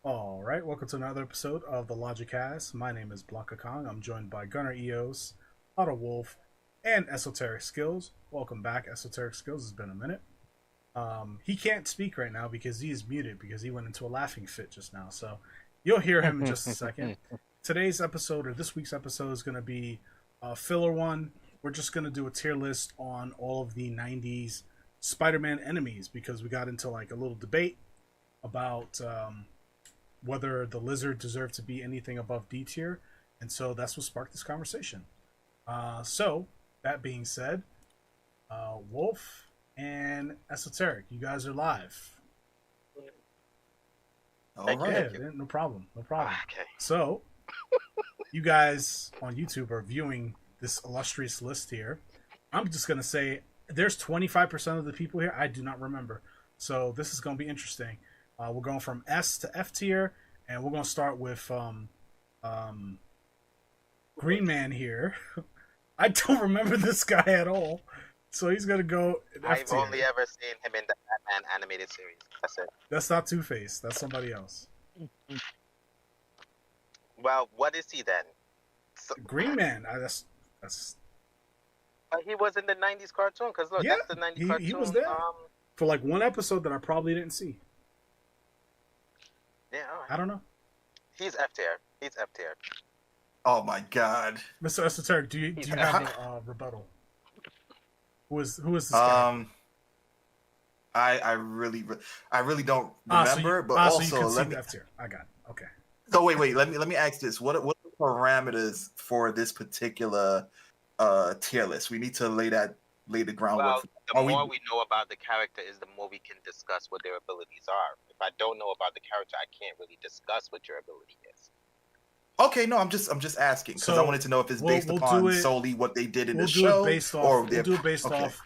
All right, welcome to another episode of the Logicast. My name is BlankaKong. I'm joined by Gunnar Eos, Otto Wolf, and Esoteric Skills. Welcome back, Esoteric Skills. It's been a minute. He can't speak right now because he is muted because he went into a laughing fit just now. So you'll hear him in just a second. Today's episode, or this week's episode, is going to be a filler one. We're just going to do a tier list on all of the 90's Spider-Man enemies because we got into like a little debate about whether the lizard deserved to be anything above D tier, and so that's what sparked this conversation. So that being said, Wolf and Esoteric, you guys are live. All right. Yeah, no problem. No problem. Okay. So, you guys on YouTube are viewing this illustrious list here. I'm just going to say there's 25% of the people here I do not remember. So, this is going to be interesting. We're going from S to F tier, and we're going to start with Green Man here. I don't remember this guy at all. So, he's going to go in F I've tier. only ever seen him in the Batman animated series. That's it. That's not Two-Face. That's somebody else. Well, what is he then? So, Green Man. That's but he was in the 90s cartoon, because look, Yeah, that's the 90s he cartoon. was there. For like one episode that I probably didn't see. Yeah, all right. I don't know. He's F tier. He's F tier. Oh my god. Mr. Esoteric, do you He's have a rebuttal? Who is this guy? I really don't So remember, you, but so also you can see let me. F tier. I got it. Okay. So wait. Let me ask this. What are the parameters for this particular tier list? We need to lay the groundwork. Well, the Are we- more we know about the character is the more we can discuss what their abilities are. If I don't know about the character, I can't really discuss what your ability is. Okay, no, I'm just asking because So, I wanted to know if it's we'll based do upon it- solely what they did in We'll the do show, it based off. or We'll do it based okay. off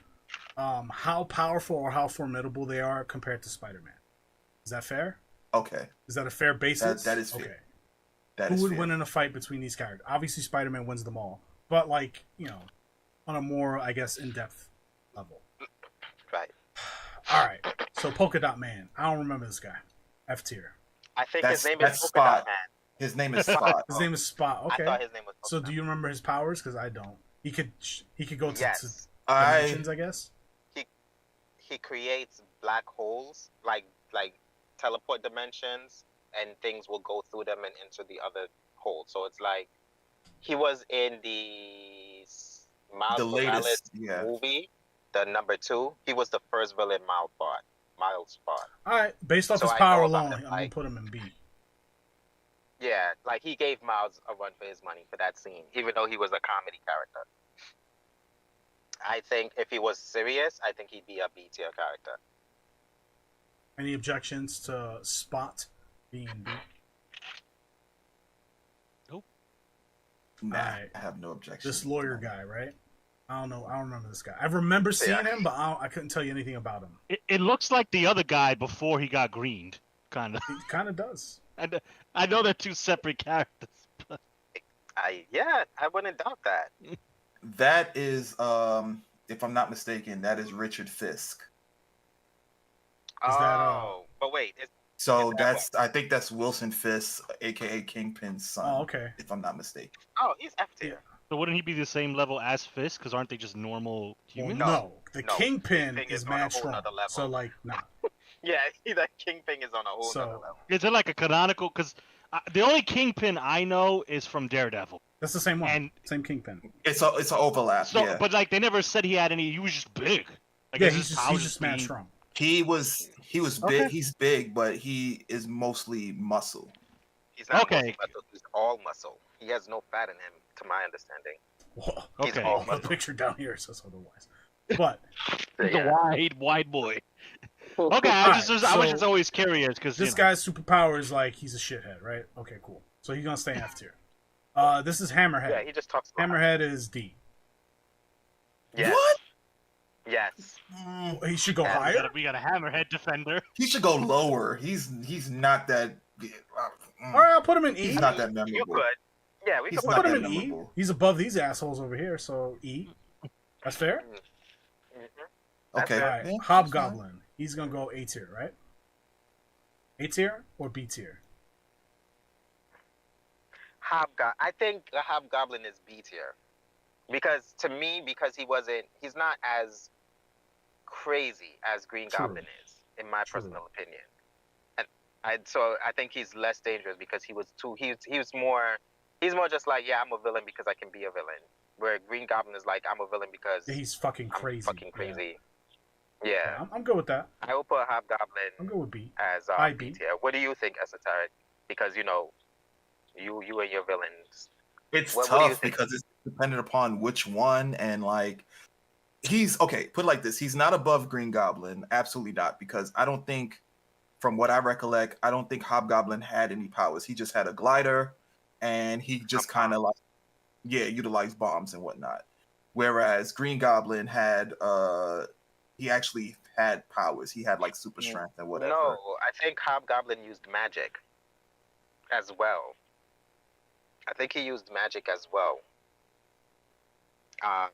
how powerful or how formidable they are compared to Spider-Man. Is that fair? Okay, Is that a fair basis? that is fair. Okay. that Who is would fair. win in a fight between these characters? Obviously, Spider-Man wins them all, but like on a more, I guess, in-depth level. Right. All right. So Polka Dot Man. I don't remember this guy. F tier. I think That's- his name that's is Polka Dot Spot. Man. His name is Spot. His name is Spot. I Okay. thought his name was Polka So Dot. do you remember his powers? Because I don't. He could go to Yes. dimensions, I guess. He creates black holes, like teleport dimensions, and things will go through them and into the other hole. So it's like he was in the Miles The Morales latest, yeah. movie, the number 2. He was the first villain, Miles fought. All right. Based off So his I power know about alone, him, I'm gonna like- put him in B. Yeah, like he gave Miles a run for his money for that scene, even though he was a comedy character. I think if he was serious, I think he'd be a B tier character. Any objections to Spot being in B? Nah, Alright. I have no objection. This lawyer guy, right? I don't know. I don't remember this guy. I remember seeing Yeah. him, but I couldn't tell you anything about him. It looks like the other guy before he got greened, kind of. He kind of does. And I know they're two separate characters. I wouldn't doubt that. That is, if I'm not mistaken, that is Richard Fisk. Is that, but wait, So Is that I think that's Wilson Fisk, aka Kingpin's son. Oh, okay. If I'm not mistaken. he's F tier. So wouldn't he be the same level as Fisk? Because aren't they just normal Well, humans? no, the No. Kingpin Kingpin is is on a mad whole strong. nother level. So like, nah. Yeah, the Kingpin is on a whole So- nother level. Is it like a canonical? Because the only Kingpin I know is from Daredevil. That's the same one. And- Same Kingpin. It's an overlap. So, yeah, but like they never said he had any. He was just big. Like, Yeah, his he's powers just mad being- strong. he was Okay. big. He's big, but he is mostly muscle. He's not Okay. mostly muscle, he's all muscle. He has no fat in him, to my understanding. Whoa. He's Okay. all The muscle. picture down here says otherwise. But He's Yeah. a wide boy. Okay, I Alright, was so just always curious because this guy's superpower is like he's a shithead, right? Okay, cool. So he's gonna stay F tier. This is Hammerhead. Yeah, he just talks about Hammerhead is D. Yes. What? Yes. He should go Yeah, higher. we got a hammerhead defender. He should go lower. He's not that. All right, I'll put him in E. He's not that You memorable. could. Yeah, we He's could not Put put him that in E. memorable. He's above these assholes over here, so E. That's fair. That's Okay. All right, yeah, Hobgoblin. He's gonna go A tier, right? A tier or B tier? I think the Hobgoblin is B tier. Because to me, he's not as crazy as Green True. Goblin is, in my True. personal opinion. And I think he's less dangerous because he's more just like, yeah, I'm a villain because I can be a villain. Where Green Goblin is like, I'm a villain because He's fucking I'm crazy. fucking crazy. Yeah, Yeah. I'm good with that. I will put Hobgoblin I'm good with B. as I B B. tier. What do you think, Esoteric? Because you and your villains. It's What do you tough think? because it's dependent upon which one, and like he's okay. Put it like this: he's not above Green Goblin, absolutely not. Because I don't think, from what I recollect, I don't think Hobgoblin had any powers. He just had a glider, and he just kind of like utilized bombs and whatnot. Whereas Green Goblin had he actually had powers. He had like super strength and whatever. No, I think Hobgoblin used magic as well. I think he used magic as well. I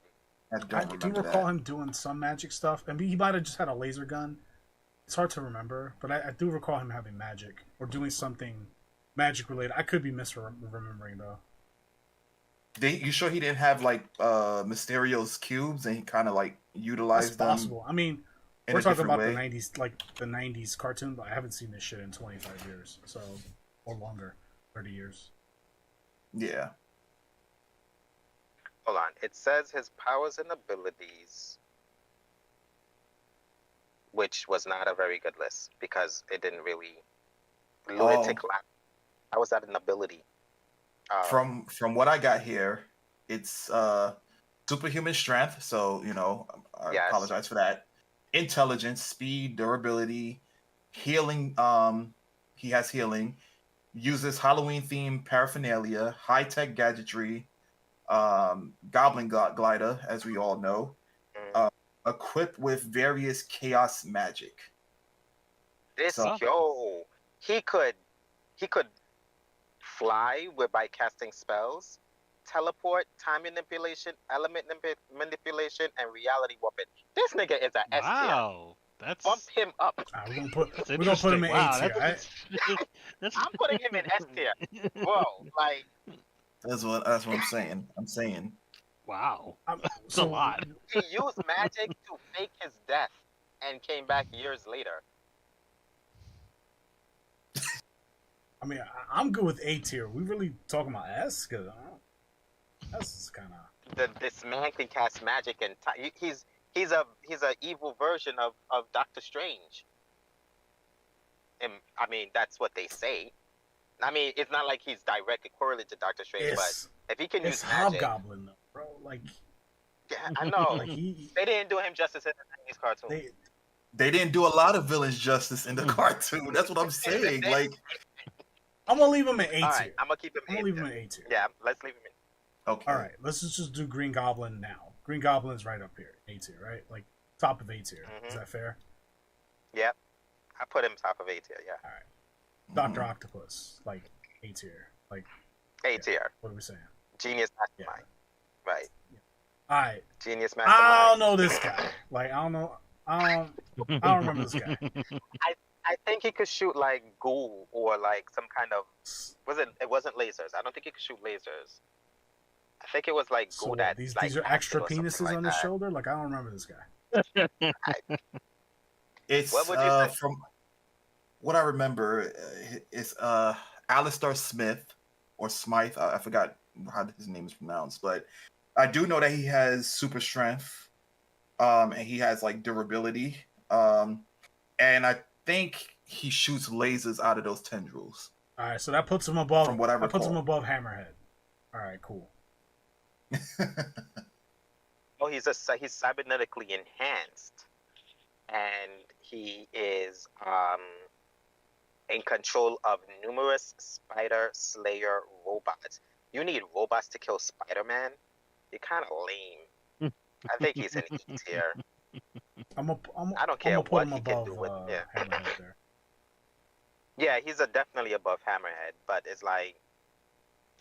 do recall him doing some magic stuff. I mean, he might have just had a laser gun. It's hard to remember, but I do recall him having magic or doing something magic related. I could be misremembering though. You sure he didn't have like Mysterio's cubes and he kind of like utilized them? That's possible. I mean, we're talking about the 90s, like the 90s cartoon, but I haven't seen this shit in 25 years, so or longer, 30 years. Yeah. Hold on. It says his powers and abilities, which was not a very good list because it didn't really. Lunatic Lab. How was that an ability? From what I got here, it's superhuman strength. So I apologize for that. Intelligence, speed, durability, healing. He has healing. Uses Halloween themed paraphernalia, high tech gadgetry, goblin glider, as we all know, equipped with various chaos magic. He could fly by casting spells, teleport, time manipulation, element manipulation, and reality warping. This nigga is an S tier. Wow, that's bump him up. We're gonna put him in A tier. I'm putting him in S tier. Whoa, like that's what I'm saying. Wow, that's a lot. He used magic to fake his death and came back years later. I mean, I'm good with A tier. We really talking about S? Because S is kind of. This man can cast magic and he's a evil version of Doctor Strange. And I mean, that's what they say. I mean, it's not like he's directly correlated to Doctor Strange, but if he can use magic, Hobgoblin though, bro. Like, yeah, I know. They didn't do him justice in the 90s cartoon. They didn't do a lot of villains justice in the cartoon. That's what I'm saying. Like, I'm gonna leave him in A tier. All right, I'm gonna keep him. I'm gonna leave him in A tier. Yeah, let's leave him in. Okay. All right, let's just do Green Goblin now. Green Goblin's right up here, A tier, right? Like top of A tier. Is that fair? Yep. I put him top of A tier. Yeah. All right. Dr. Octopus, like A tier, like A tier. What are we saying? Genius mastermind. Yeah. Right. Yeah. All right. Genius mastermind. I don't know this guy. Like I don't remember this guy. I think he could shoot like ghoul or like some kind of. It wasn't lasers. I don't think he could shoot lasers. I think it was like ghoul that. These are extra penises on his shoulder. Like I don't remember this guy. It's what would you say? From what I remember, it's Alistair Smith or Smythe. I forgot how his name is pronounced, but I do know that he has super strength, and he has like durability, and I think he shoots lasers out of those tendrils. All right, so that puts him above. From what I recall. That puts him above Hammerhead. All right, cool. Oh, he's cybernetically enhanced, and he is in control of numerous Spider Slayer robots. You need robots to kill SpiderMan? You're kind of lame. I think he's an E tier. I don't care what he can do with Hammerhead there. Yeah, he's definitely above Hammerhead, but it's like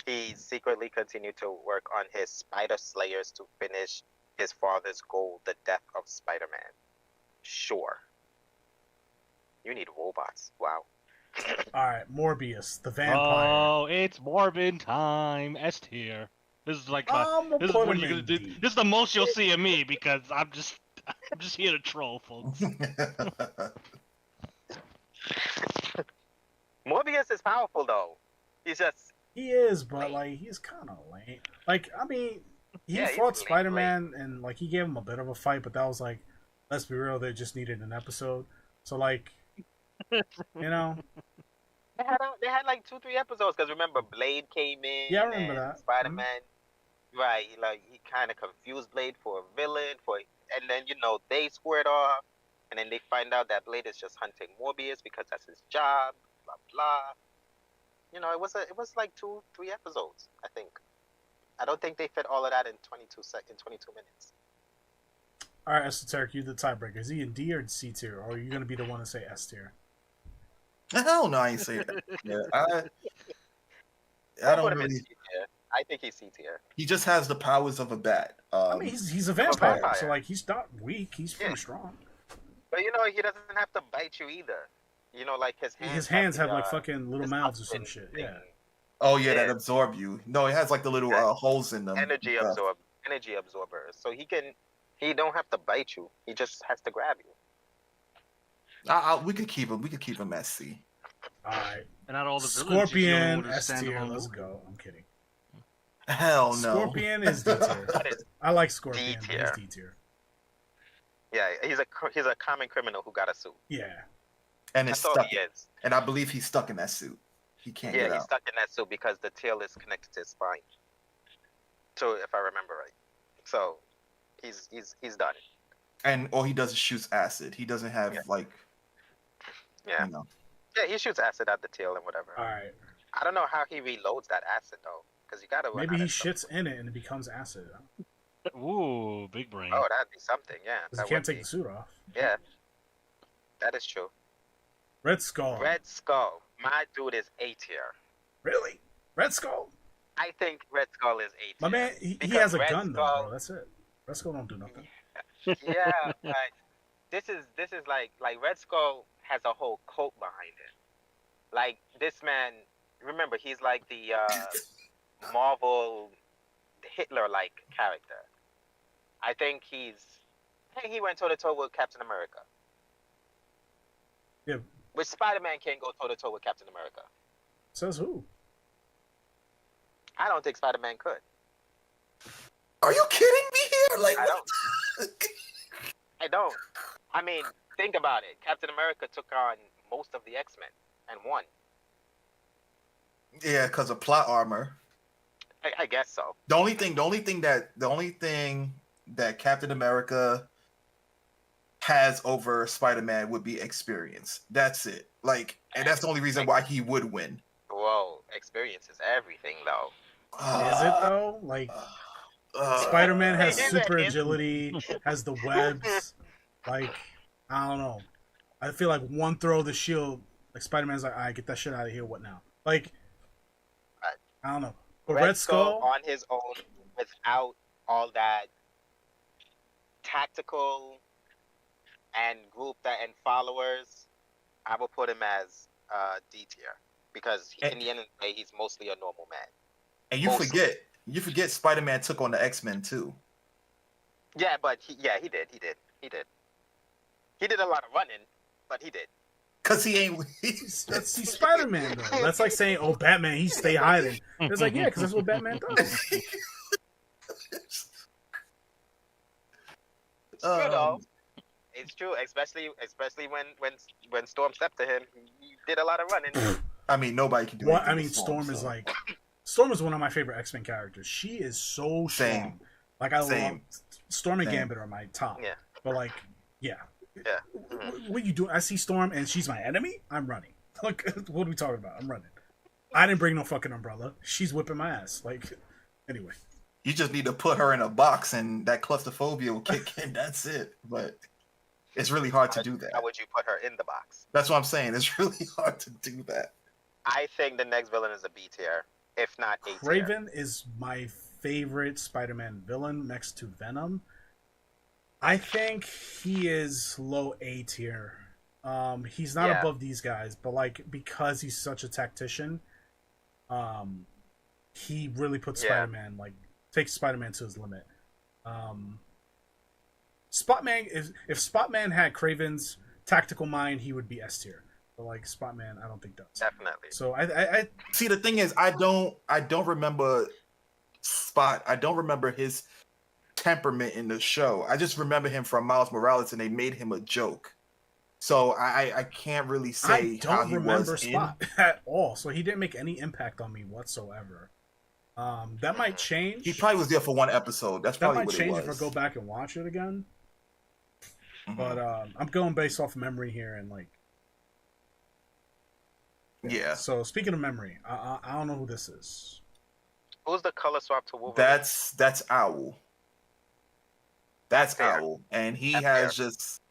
he secretly continued to work on his Spider Slayers to finish his father's goal, the death of Spider-Man. Sure. You need robots. Wow. All right, Morbius, the vampire. Oh, it's Morbin time. S tier. This is like this is what you're gonna do. This is the most you'll see of me because I'm just here to troll, folks. Morbius is powerful though. He is, but like he's kind of lame. Like I mean, he fought Spider-Man and like he gave him a bit of a fight, but that was like, let's be real, they just needed an episode. So like, you know. They had like 2-3 episodes because remember Blade came in. Yeah, I remember that. Spider-Man, right? Like he kind of confused Blade for a villain, and then they squared off, and then they find out that Blade is just hunting Morbius because that's his job. Blah blah. It was like 2-3 episodes. I think. I don't think they fit all of that in 22 minutes. All right, Esoteric, you the tiebreaker. Is he in D or C tier, or are you gonna be the one to say S tier? Hell no, I ain't say that. Yeah, I don't really. I think he's C tier. He just has the powers of a bat. I mean, he's a vampire, so like he's not weak. He's pretty strong. But he doesn't have to bite you either. Like his hands have like fucking little mouths or some shit. Yeah. Oh yeah, that absorb you. No, it has like the little holes in them. Energy absorbers. So he don't have to bite you. He just has to grab you. We could keep him. We could keep him at C. All right. And not all the Scorpion S tier. Let's go. I'm kidding. Hell no. Scorpion is D tier. I like Scorpion. He's D tier. Yeah, he's a common criminal who got a suit. Yeah. And it's stuck. He is. And I believe he's stuck in that suit. He can't get out. Yeah, he's stuck in that suit because the tail is connected to his spine. So if I remember right. So he's done. And all he does is shoots acid. He doesn't have like. Yeah. Yeah, he shoots acid at the tail and whatever. All right. I don't know how he reloads that acid though, because you gotta. Maybe he shits in it and it becomes acid. Ooh, big brain. Oh, that'd be something. Yeah. Because he can't take the suit off. Yeah. That is true. Red Skull. My dude is A tier. Really? Red Skull? I think Red Skull is A tier. My man, he has a gun though, bro. That's it. Red Skull don't do nothing. Yeah, but this is like Red Skull has a whole cult behind it. Like this man, remember he's like the Marvel Hitler-like character. I think he went toe to toe with Captain America. Yeah. Which Spider-Man can't go toe to toe with Captain America. Says who? I don't think Spider-Man could. Are you kidding me here? Like I don't. I mean, think about it. Captain America took on most of the X-Men and won. Yeah, because of plot armor. I guess so. The only thing that Captain America has over Spider-Man would be experience. That's it. Like, and that's the only reason why he would win. Whoa, experience is everything, though. Is it though? Like, Spider-Man has super agility, has the webs. Like, I don't know. I feel like one throw of the shield, like Spider-Man's like, "I get that shit out of here. What now?" Like, I don't know. But Red Skull on his own, without all that tactical and group and followers, I will put him as D tier because in the end of the day, he's mostly a normal man. And you forget Spider-Man took on the X-Men too. Yeah, but he did. He did a lot of running, but he did. Cause he's Spider-Man though. That's like saying, "Oh, Batman, he stay hiding." It's like, yeah, because that's what Batman does. It's true though. It's true, especially when Storm stepped to him. He did a lot of running. I mean, nobody can do. I mean, Storm is like. Storm is one of my favorite X-Men characters. She is so strong. Same. Like I love Storm and Gambit are my top. Yeah. But like, yeah. Yeah. What you do? I see Storm and she's my enemy. I'm running. Like, what are we talking about? I'm running. I didn't bring no fucking umbrella. She's whipping my ass. Like, anyway. You just need to put her in a box and that claustrophobia will kick in. That's it. But it's really hard to do that. How would you put her in the box? That's what I'm saying. It's really hard to do that. I think the next villain is a B tier, if not A tier. Kraven is my favorite Spider-Man villain next to Venom. I think he is low A tier. He's not above these guys, but like because he's such a tactician, he really puts Spider-Man takes Spider-Man to his limit. Spotman if Spotman had Kraven's tactical mind, he would be S tier. But like Spotman, I don't think does. Definitely. So I see. The thing is, I don't remember Spot. I don't remember his temperament in the show. I just remember him from Miles Morales, and they made him a joke. So I can't really say how he was Spot at all. So he didn't make any impact on me whatsoever. That might change. He probably was there for one episode. That's probably what it was. That might change if I go back and watch it again. Mm-hmm. But I'm going based off memory here, and like. Yeah. So speaking of memory, I don't know who this is. Who's the color swap to Wolverine? That's Owl. That's Owl, and he has just,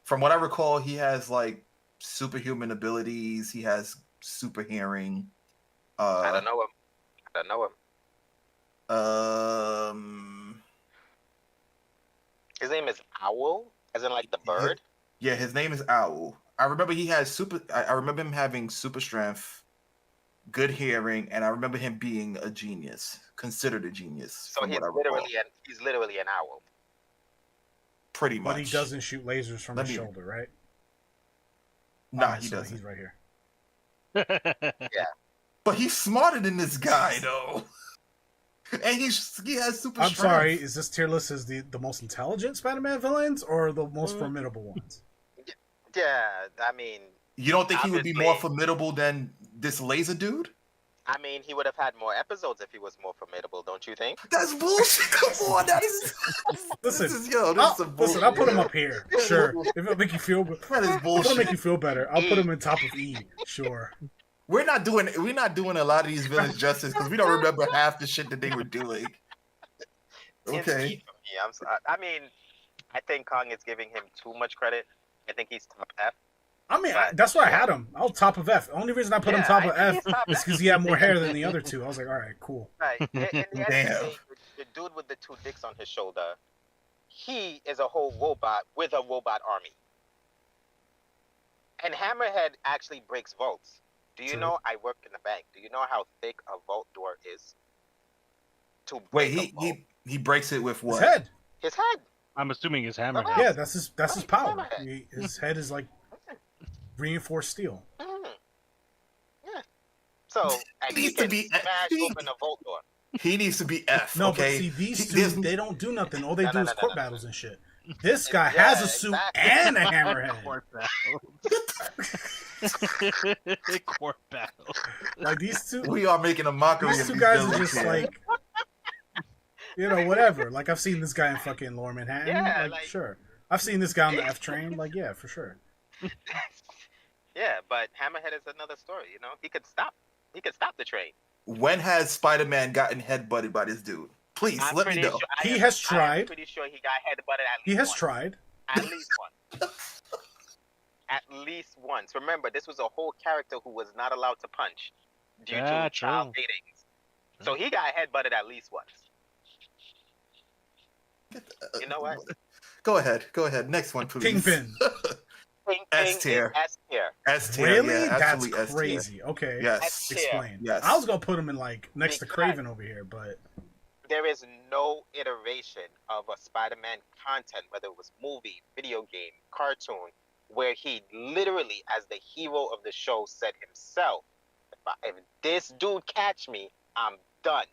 from what I recall, he has like superhuman abilities. He has super hearing. I don't know him. His name is Owl, as in like the bird. Yeah, his name is Owl. I remember he has I remember him having super strength, good hearing, and I remember him being a genius, considered a genius. So he's literally an owl. Pretty much. But he doesn't shoot lasers from his shoulder, right? No, he doesn't. He's right here. Yeah. But he's smarter than this guy, though. And he has super strength. I'm sorry, is this tier list as the most intelligent Spider-Man villains or the most formidable ones? Yeah, I mean... You don't think he would be more formidable than this laser dude? I mean, he would have had more episodes if he was more formidable, don't you think? That's bullshit. Come on, that is... Listen, this is bullshit. Listen, I'll put him up here. Sure. If it'll make you feel better. That is bullshit. It'll make you feel better. I'll put him in top of E. Sure. We're not doing a lot of these villains justice because we don't remember half the shit that they were doing. Okay. I mean, I think Kong is giving him too much credit. I think he's top F. I mean, that's why I had him. I was top of F. The only reason I put him top of F is because he had more hair than the other two. I was like, all right, cool. Right. And the dude with the 2 dicks on his shoulder, he is a whole robot with a robot army. And Hammerhead actually breaks vaults. Do you know I work in the bank? Do you know how thick a vault door is? He breaks it with what? His head. His head. I'm assuming his hammer. Yeah, that's his power. His head is like reinforced steel. Mm-hmm. Yeah. So he needs to be open a vault door. He needs to be F. No, okay? but see, these two, they don't do nothing. All they do is court battles and shit. This guy has a suit and a hammerhead. Court battle. Like these two, we are making a mockery. These two guys are just like, whatever. Like I've seen this guy in fucking Lower Manhattan. Yeah, like sure. I've seen this guy on the F train. Like yeah, for sure. Yeah, but Hammerhead is another story. He could stop the train. When has Spider-Man gotten headbutted by this dude? Please let me know. Sure, he has tried. I'm pretty sure he got headbutted at least He has once. tried. At least once. At least once. Remember, this was a whole character who was not allowed to punch due to child ratings. So he got headbutted at least once. You know what? Go ahead. Next one, please. Kingpin. S tier. S tier. Really? Yeah, that's S-tier. crazy. Okay. Yes. Explain. Yes. I was gonna put him in like next to Kraven over here, but there is no iteration of a Spider-Man content, whether it was movie, video game, cartoon, where he literally, as the hero of the show, said himself, if this dude catch me, I'm done.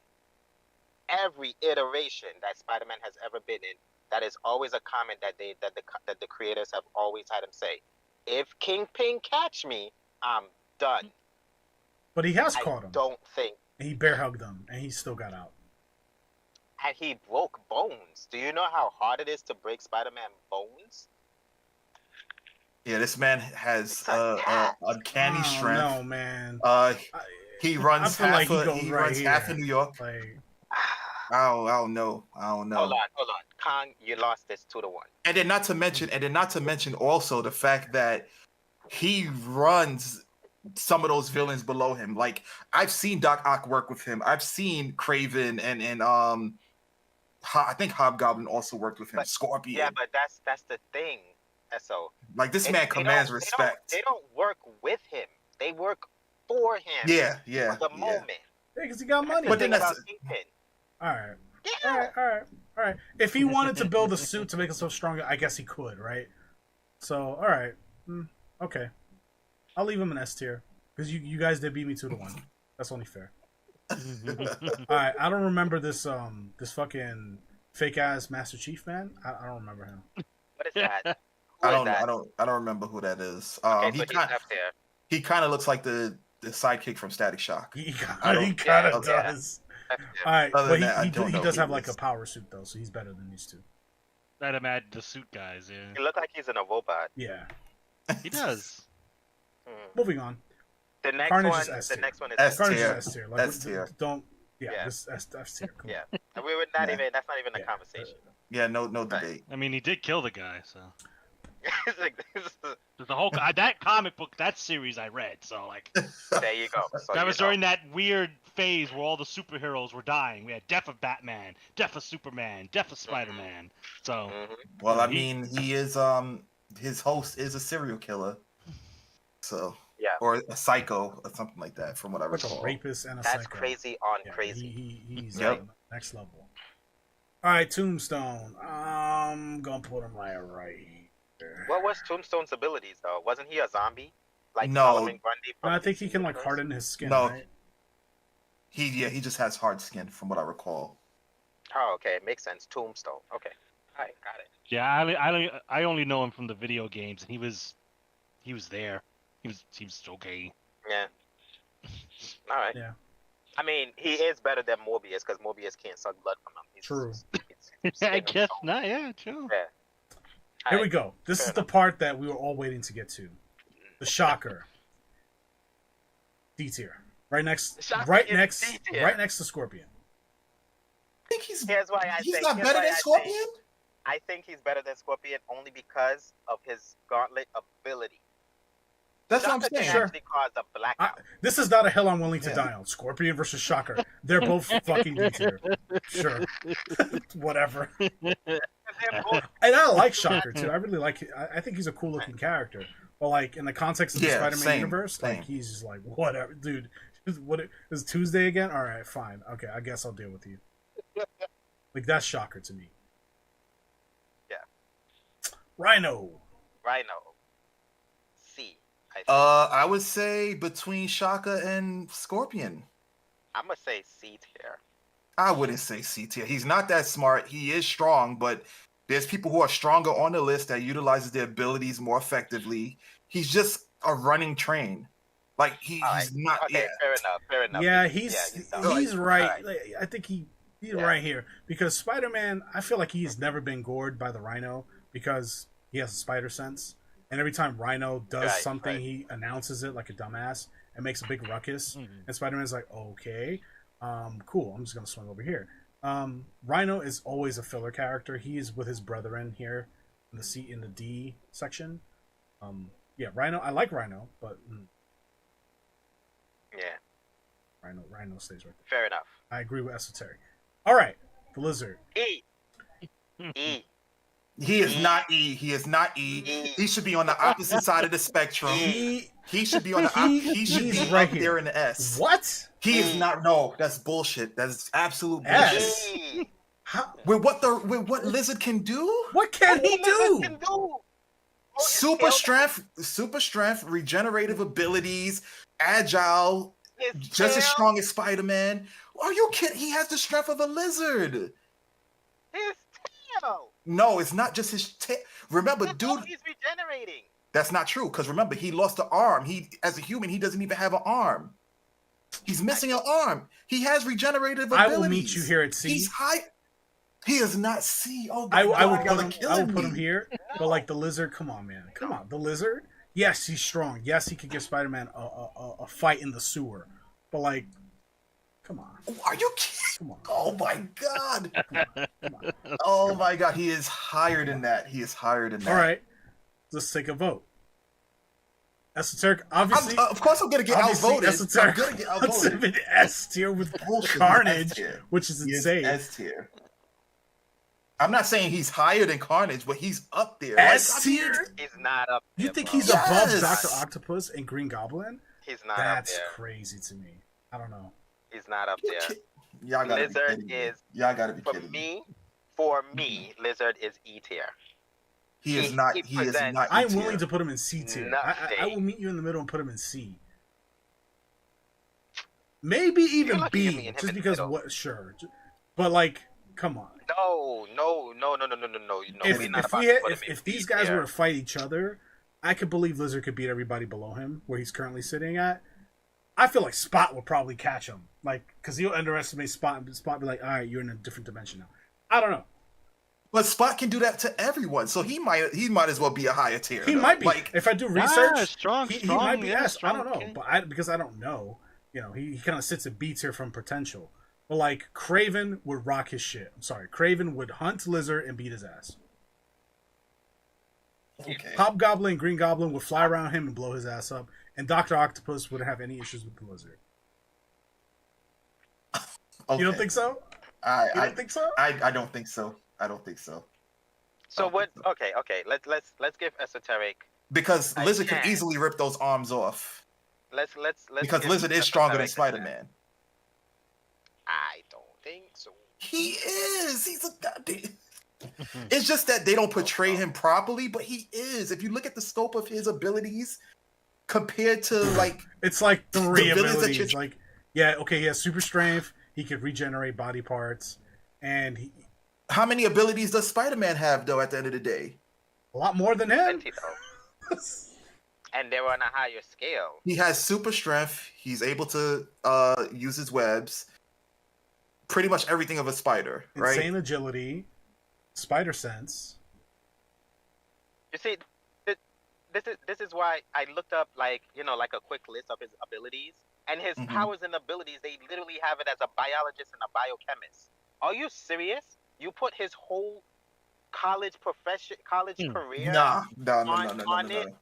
Every iteration that Spider-Man has ever been in, that is always a comment that the creators have always had him say. If Kingpin catch me, I'm done. But he has caught him. Don't think. And he bear hugged him, and he still got out. And he broke bones. Do you know how hard it is to break Spider-Man bones? Yeah, this man has uncanny strength. No, man. He runs half of New York. Like, I don't know. Hold on. Kong, you lost this 2-1. And then not to mention also the fact that he runs some of those villains below him. Like I've seen Doc Ock work with him. I've seen Kraven and I think Hobgoblin also worked with him. Scorpion. Yeah, but that's the thing. So like this man commands respect. They don't work with him. They work for him. Yeah. For the moment. Yeah, because he got money. But then that's all right. Yeah. All right. If he wanted to build a suit to make himself stronger, I guess he could, right? So, all right. Okay. I'll leave him in S tier. Because you guys did beat me 2-1. That's only fair. All right. I don't remember this this fucking fake ass Master Chief man. I don't remember him. What is that? I don't remember who that is. He kind of looks like the sidekick from Static Shock. He kind of does. All right, but he does have like a power suit though, so he's better than these two. I'd imagine the suit guys. Yeah. He look like he's in a robot. Yeah. He does. Moving on. The next Carnage one. Is S The tier. next one is S Carnage tier. is S tier. Like, S tier. Don't. Yeah. This S tier. Cool. Yeah. We were not even. That's not even a conversation. Yeah. No debate. I mean, he did kill the guy, so. It's like, The whole that comic book, that series I read, so like. there you go. So That was during that weird phase where all the superheroes were dying. We had death of Batman, death of Superman, death of Spider-Man. So. Well, I mean, he is his host is a serial killer. So. Yeah. Or a psycho or something like that, from what I Like recall. a rapist and a That's psycho. crazy on crazy. He's next level. All right, Tombstone. I'm gonna put him right here. What was Tombstone's abilities though? Wasn't he a zombie? Like No. Solomon Grundy from I think he DC can like universe? harden his skin. No. Right? He just has hard skin, from what I recall. Oh, okay, makes sense. Tombstone. Okay, all right, got it. Yeah, I only know him from the video games, and he was there. He was okay. Yeah. All right. Yeah. I mean, he is better than Morbius because Morbius can't suck blood from him. True. I guess not. Yeah, true. Yeah. Here we go. This is the part that we were all waiting to get to. The shocker. D tier. Right next to Scorpion. I think he's Here's why he's not better than Scorpion? I think he's better than Scorpion only because of his gauntlet ability. That's Shocker what I'm saying. can actually cause a blackout. This is not a hill I'm willing to die on. Scorpion versus Shocker. They're both fucking D tier. Sure. Whatever. And I like Shocker too. I really like. I think he's a cool looking character. But like in the context of the Spider-Man universe, like he's just like whatever, dude. What is Tuesday again? All right, fine. Okay, I guess I'll deal with you. Like that's Shocker to me. Yeah. Rhino. C. I would say between Shaka and Scorpion. I'm gonna say C tier. I wouldn't say C tier. He's not that smart. He is strong, but there's people who are stronger on the list that utilizes their abilities more effectively. He's just a running train. Like he's not. Okay, fair enough. Yeah, he's right. Right. I think he's right here because Spider-Man. I feel like he's never been gored by the Rhino because he has a spider sense, and every time Rhino does something, he announces it like a dumbass and makes a big ruckus. And Spider-Man's like, okay, cool. I'm just gonna swing over here. Rhino is always a filler character. He is with his brethren here in the D section. Yeah, Rhino. I like Rhino, but yeah, Rhino stays right there. Fair enough. I agree with Esoteric. All right, the Lizard. E. He is not E. He is not E. He should be on the opposite side of the spectrum. He should be on the he should be right there in the S. What? He is not. No, that's bullshit. That's absolute bullshit. S. With what Lizard can do? What can he do? Super strength, regenerative abilities, agile, just as strong as Spider-Man. Are you kidding? He has the strength of a lizard. His tail. No, it's not just his tail. Remember, dude, he's regenerating. That's not true. Because remember, he lost an arm. As a human, he doesn't even have an arm. He's missing an arm. He has regenerative abilities. I will meet you here at C. He's high. He is not C. Oh, I will put him here. But like the Lizard, come on, man. Come on. The Lizard, yes, he's strong. Yes, he could give Spider-Man a fight in the sewer. But like, come on. Are you kidding? Come on. Oh my God. Come on. Oh my God. He is higher than that. All right. Let's take a vote. Esoteric, obviously. Of course, I'm gonna get outvoted. Esoteric, I'm gonna get outvoted. S tier with Carnage, which is insane. S tier. I'm not saying he's higher than Carnage, but he's up there. S tier? He's not up there. You think bro. he's above Dr. Octopus and Green Goblin? He's not That's up there. crazy to me. I don't know. He's not up there. Y'all gotta Lizard be kidding is me. Y'all gotta be kidding me. For me, Lizard is E tier. He is not. He is not. I'm willing to put him in C tier. I will Nothing. meet you in the middle and put him in C. Maybe even lucky you're B, meeting him just in the because middle. what? Sure, but like, come on. No. If these guys were to fight each other, I could believe Lizard could beat everybody below him where he's currently sitting at. I feel like Spot would probably catch him, like, because he'll underestimate Spot and Spot be like, all right, you're in a different dimension now. I don't know. But Spot can do that to everyone, so he might as well be a higher tier. He might be. Like, if I do research, strong, he might be S. strong, I don't know, okay. but because I don't know, he kind of sits at B tier from potential. But like Kraven would rock his shit. I'm sorry, Kraven would hunt Lizard and beat his ass. Okay. Hobgoblin and Green Goblin would fly around him and blow his ass up, and Dr. Octopus wouldn't have any issues with the Lizard. Okay. You don't think so? I don't think so? I don't think so. I don't think so. So what? Okay. Let's give Esoteric. Because I Lizard can can't. easily rip those arms off. Let's. Because give Lizard is stronger than Esoteric a Spider-Man. I don't think so. He is. He's a goddamn. It's just that they don't portray him properly, but he is. If you look at the scope of his abilities compared to like, it's like three the villains that abilities. Like, yeah, okay, he has super strength. He can regenerate body parts, and how many abilities does Spider-Man have though? At the end of the day, a lot more than him. Plenty, though. And they're on a higher scale. he has super strength. He's able to use his webs. Pretty much everything of a spider, right? Insane agility, spider sense. You see, this is why I looked up like a quick list of his abilities and his powers and abilities. They literally have it as a biologist and a biochemist. Are you serious? You put his whole college career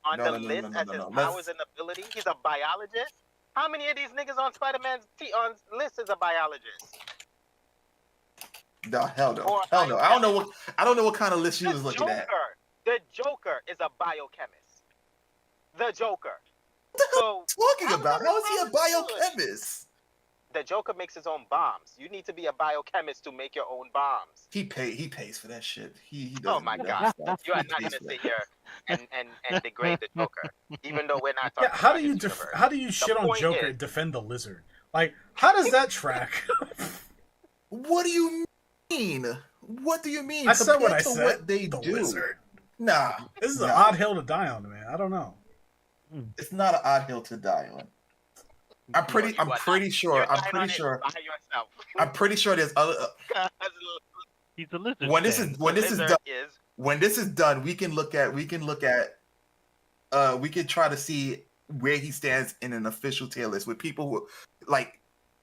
on the list as his powers and ability. He's a biologist. How many of these niggas on Spider-Man's on list is a biologist? No, hell no. Hell no. I don't know what kind of list you was looking at. The Joker is a biochemist. The Joker. So talking about? How is he a biochemist? The Joker makes his own bombs. You need to be a biochemist to make your own bombs. He pays for that shit. He oh my god. You are not gonna sit here and degrade the Joker. Even though we're not talking about how do you shit on Joker and defend the Lizard? Like, how does that track? What do you mean? What do you mean? I said what I said. What they do. Lizard. Nah. This is an odd hill to die on, man. I don't know. It's not an odd hill to die on. I'm pretty sure there's other. He's a lizard. When this is done, we can try to see where he stands in an official tier list with people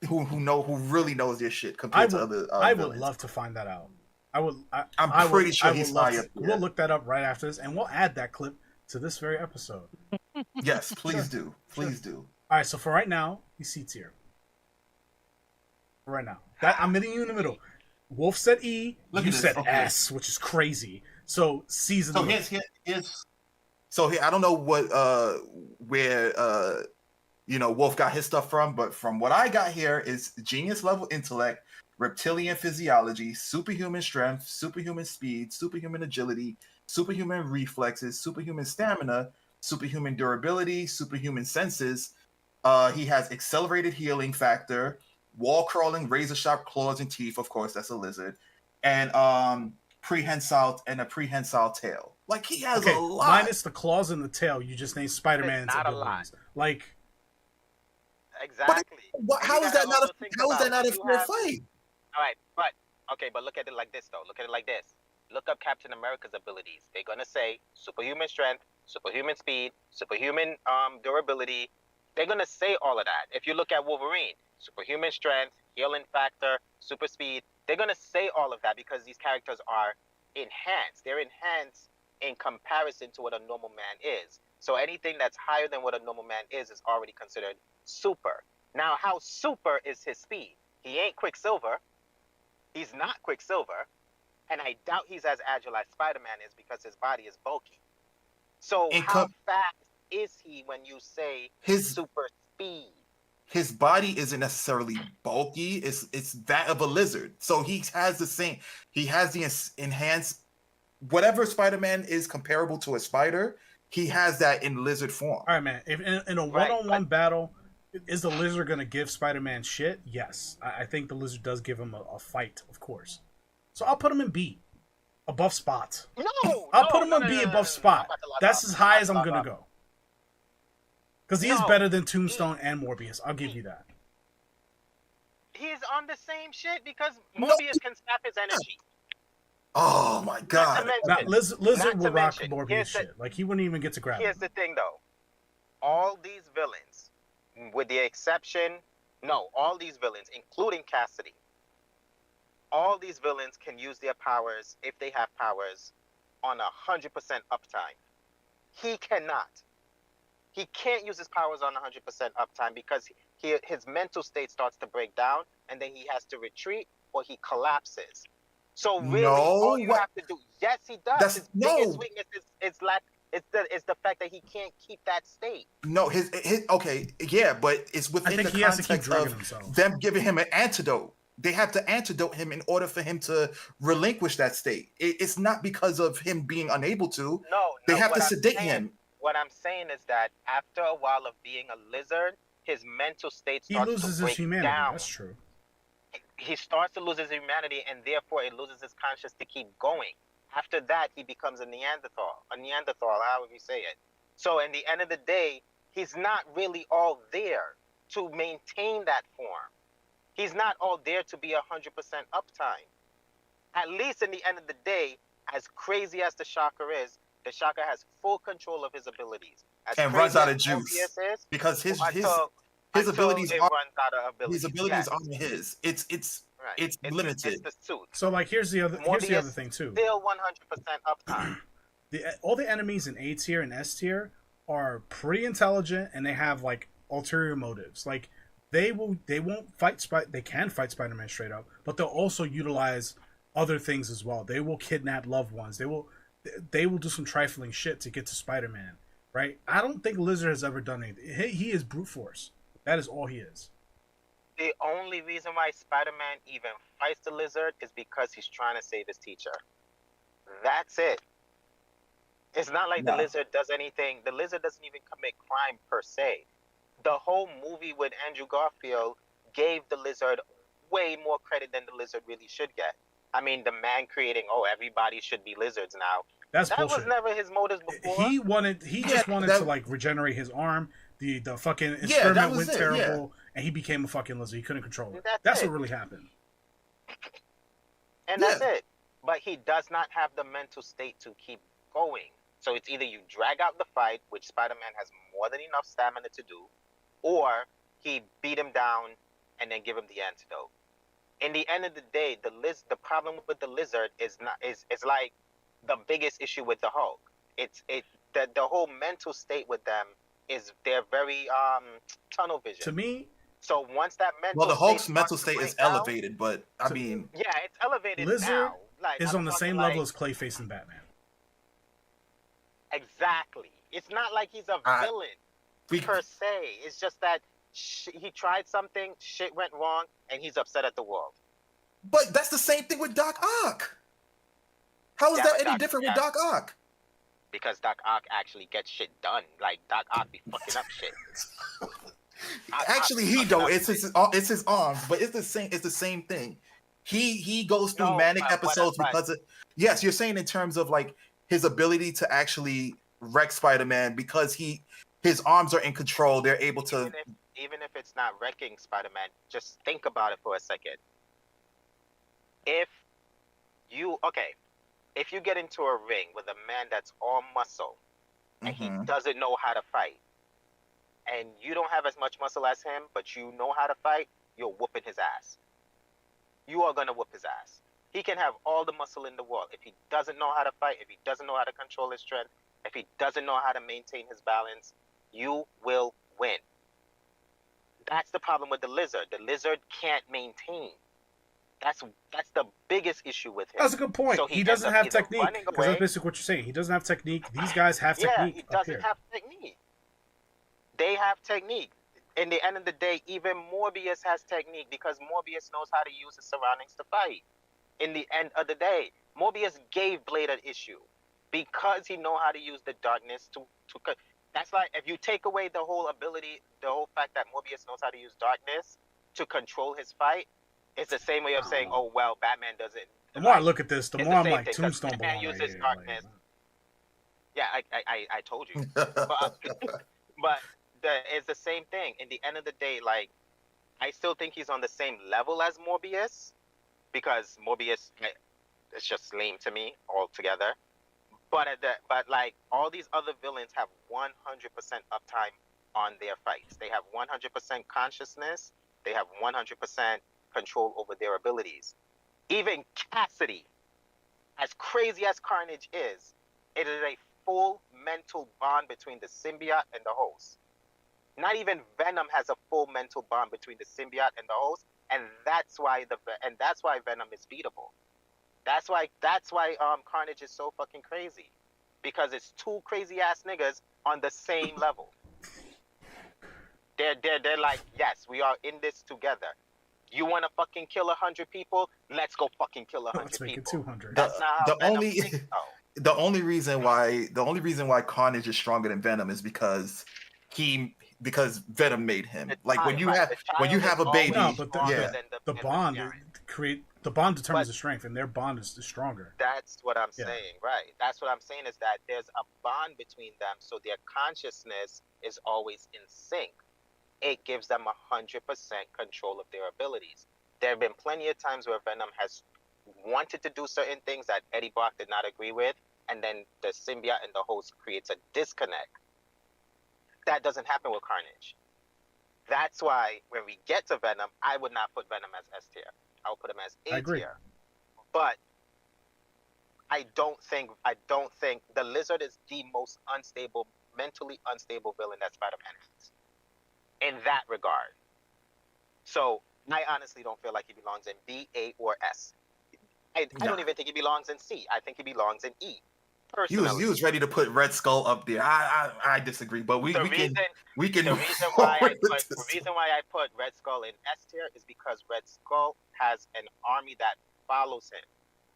who really knows their shit compared to other. I villains. would love to find that out. I'm pretty sure he's high up there. We'll look that up right after this, and we'll add that clip to this very episode. Yes, please do. Please do. All right, so for right now, he's C tier. For right now, I'm meeting you in the middle. Wolf said E, you said S, which is crazy. So C's in the middle. So here, I don't know where Wolf got his stuff from, but from what I got here is genius level intellect, reptilian physiology, superhuman strength, superhuman speed, superhuman agility, superhuman reflexes, superhuman stamina, superhuman durability, superhuman senses. He has accelerated healing factor, wall crawling, razor sharp claws and teeth. Of course, that's a lizard, and prehensile tail. Like he has a lot. Minus the claws and the tail, you just named Spider-Man's not abilities. Like exactly. How is that not a fair fight? All right, but look at it like this though. Look at it like this. Look up Captain America's abilities. They're gonna say superhuman strength, superhuman speed, superhuman durability. They're gonna say all of that. If you look at Wolverine, superhuman strength, healing factor, super speed. They're gonna say all of that because these characters are enhanced. They're enhanced in comparison to what a normal man is. So anything that's higher than what a normal man is already considered super. Now, how super is his speed? He ain't Quicksilver. He's not Quicksilver. And I doubt he's as agile as Spider-Man is because his body is bulky. So And how fast is he when you say super speed? His body isn't necessarily bulky. It's that of a lizard. So he has the enhanced, whatever Spider-Man is comparable to a spider, he has that in lizard form. All right, man. If in a one-on-one battle, is the lizard going to give Spider-Man shit? Yes. I think the lizard does give him a fight, of course. So I'll put him in B. Above Spot. I'll put him in B above Spot. That's as high as I'm going to go. Because he is better than Tombstone and Morbius. I'll give you that. He's on the same shit because Morbius can snap his energy. Oh my god. Lizard would rock Morbius shit. Like, he wouldn't even get to grab him. Here's the thing, though. All these villains, with the exception... No, all these villains, including Cassidy, all these villains can use their powers, if they have powers, on 100% uptime. He cannot. He can't use his powers on 100% uptime because his mental state starts to break down, and then he has to retreat or he collapses. So really, all you have to do, yes, he does. His biggest weakness is the fact that he can't keep that state. No, his okay, yeah, but it's within the context of them giving him an antidote. They have to antidote him in order for him to relinquish that state. It's not because of him being unable to. No, they have to sedate him. What I'm saying is that after a while of being a lizard, his mental state starts to break down. He loses his humanity. That's true. He starts to lose his humanity, and therefore it loses his conscience to keep going. After that, he becomes a Neanderthal, however you say it. So in the end of the day, he's not really all there to maintain that form. He's not all there to be 100% uptime. At least in the end of the day, as crazy as the Shocker is, the Shocker has full control of his abilities. And runs out of juice. Because his abilities aren't his. It's limited. So like here's the other thing too. Still 100% uptime. All the enemies in A tier and S tier are pretty intelligent, and they have like ulterior motives. Like they won't fight they can fight Spider-Man straight up, but they'll also utilize other things as well. They will kidnap loved ones. They will do some trifling shit to get to Spider-Man, right? I don't think Lizard has ever done anything. He is brute force. That is all he is. The only reason why Spider-Man even fights the Lizard is because he's trying to save his teacher. That's it. It's not like the Lizard does anything. The Lizard doesn't even commit crime per se. The whole movie with Andrew Garfield gave the Lizard way more credit than the Lizard really should get. I mean, the man creating, everybody should be lizards now. That was never his motives before. He just wanted to like regenerate his arm. The fucking experiment went terrible, and he became a fucking lizard. He couldn't control it. That's what really happened. And that's it. But he does not have the mental state to keep going. So it's either you drag out the fight, which Spider-Man has more than enough stamina to do, or he beat him down and then give him the antidote. In the end of the day, the problem with the Lizard is like the biggest issue with the Hulk. The whole mental state with them is they're very tunnel vision. To me, so once that mental the Hulk's mental state is elevated, but I mean, it's elevated. Lizard now. Like, is on the same level as Clayface and Batman. Exactly. It's not like he's a villain per se. It's just that he tried something, shit went wrong, and he's upset at the world. But that's the same thing with Doc Ock. How is that any different with Doc Ock? Because Doc Ock actually gets shit done. Like, Doc Ock be fucking up shit. Actually, it's his arms, but it's the same thing. He goes through manic episodes because of yes, you're saying in terms of like his ability to actually wreck Spider-Man because his arms are in control. They're able to even if it's not wrecking Spider-Man, just think about it for a second. If you get into a ring with a man that's all muscle and he doesn't know how to fight, and you don't have as much muscle as him, but you know how to fight, you're whooping his ass. You are gonna whoop his ass. He can have all the muscle in the world. If he doesn't know how to fight, if he doesn't know how to control his strength, if he doesn't know how to maintain his balance, you will win. That's the problem with the Lizard. The Lizard can't maintain. That's the biggest issue with him. That's a good point. So he doesn't have technique. Because that's basically what you're saying. He doesn't have technique. These guys have technique. Yeah, he doesn't have technique. They have technique. In the end of the day, even Morbius has technique because Morbius knows how to use his surroundings to fight. In the end of the day, Morbius gave Blade an issue because he know how to use the darkness to. That's like if you take away the whole ability, the whole fact that Morbius knows how to use darkness to control his fight. It's the same way of saying, "Oh well, Batman doesn't." The more I look at this, the more I'm like, Tombstone Batman uses darkness. Yeah, I told you, but it's the same thing. In the end of the day, like, I still think he's on the same level as Morbius because Morbius is just lame to me altogether. But like all these other villains have 100% uptime on their fights. They have 100% consciousness. They have 100% control over their abilities. Even Cassidy, as crazy as Carnage is, it is a full mental bond between the symbiote and the host. Not even Venom has a full mental bond between the symbiote and the host, and that's why Venom is beatable. That's why Carnage is so fucking crazy, because it's two crazy ass niggas on the same level. They're like, yes, we are in this together. You want to fucking kill 100 people? Let's go fucking kill 100 Let's make people. it 200. The only reason why Carnage is stronger than Venom is because Venom made him. Like when you have a baby, no, but the bond determines the strength, and their bond is stronger. That's what I'm saying, right? That's what I'm saying is that there's a bond between them, so their consciousness is always in sync. It gives them 100% control of their abilities. There have been plenty of times where Venom has wanted to do certain things that Eddie Brock did not agree with, and then the symbiote and the host creates a disconnect. That doesn't happen with Carnage. That's why when we get to Venom, I would not put Venom as S tier. I would put him as A tier. But I don't think the Lizard is the most mentally unstable villain that Spider-Man has. In that regard. So I honestly don't feel like he belongs in B, A, or S. I don't even think he belongs in C. I think he belongs in E. Personally. You was ready to put Red Skull up there. I disagree, but we can. The reason why I put Red Skull in S tier is because Red Skull has an army that follows him.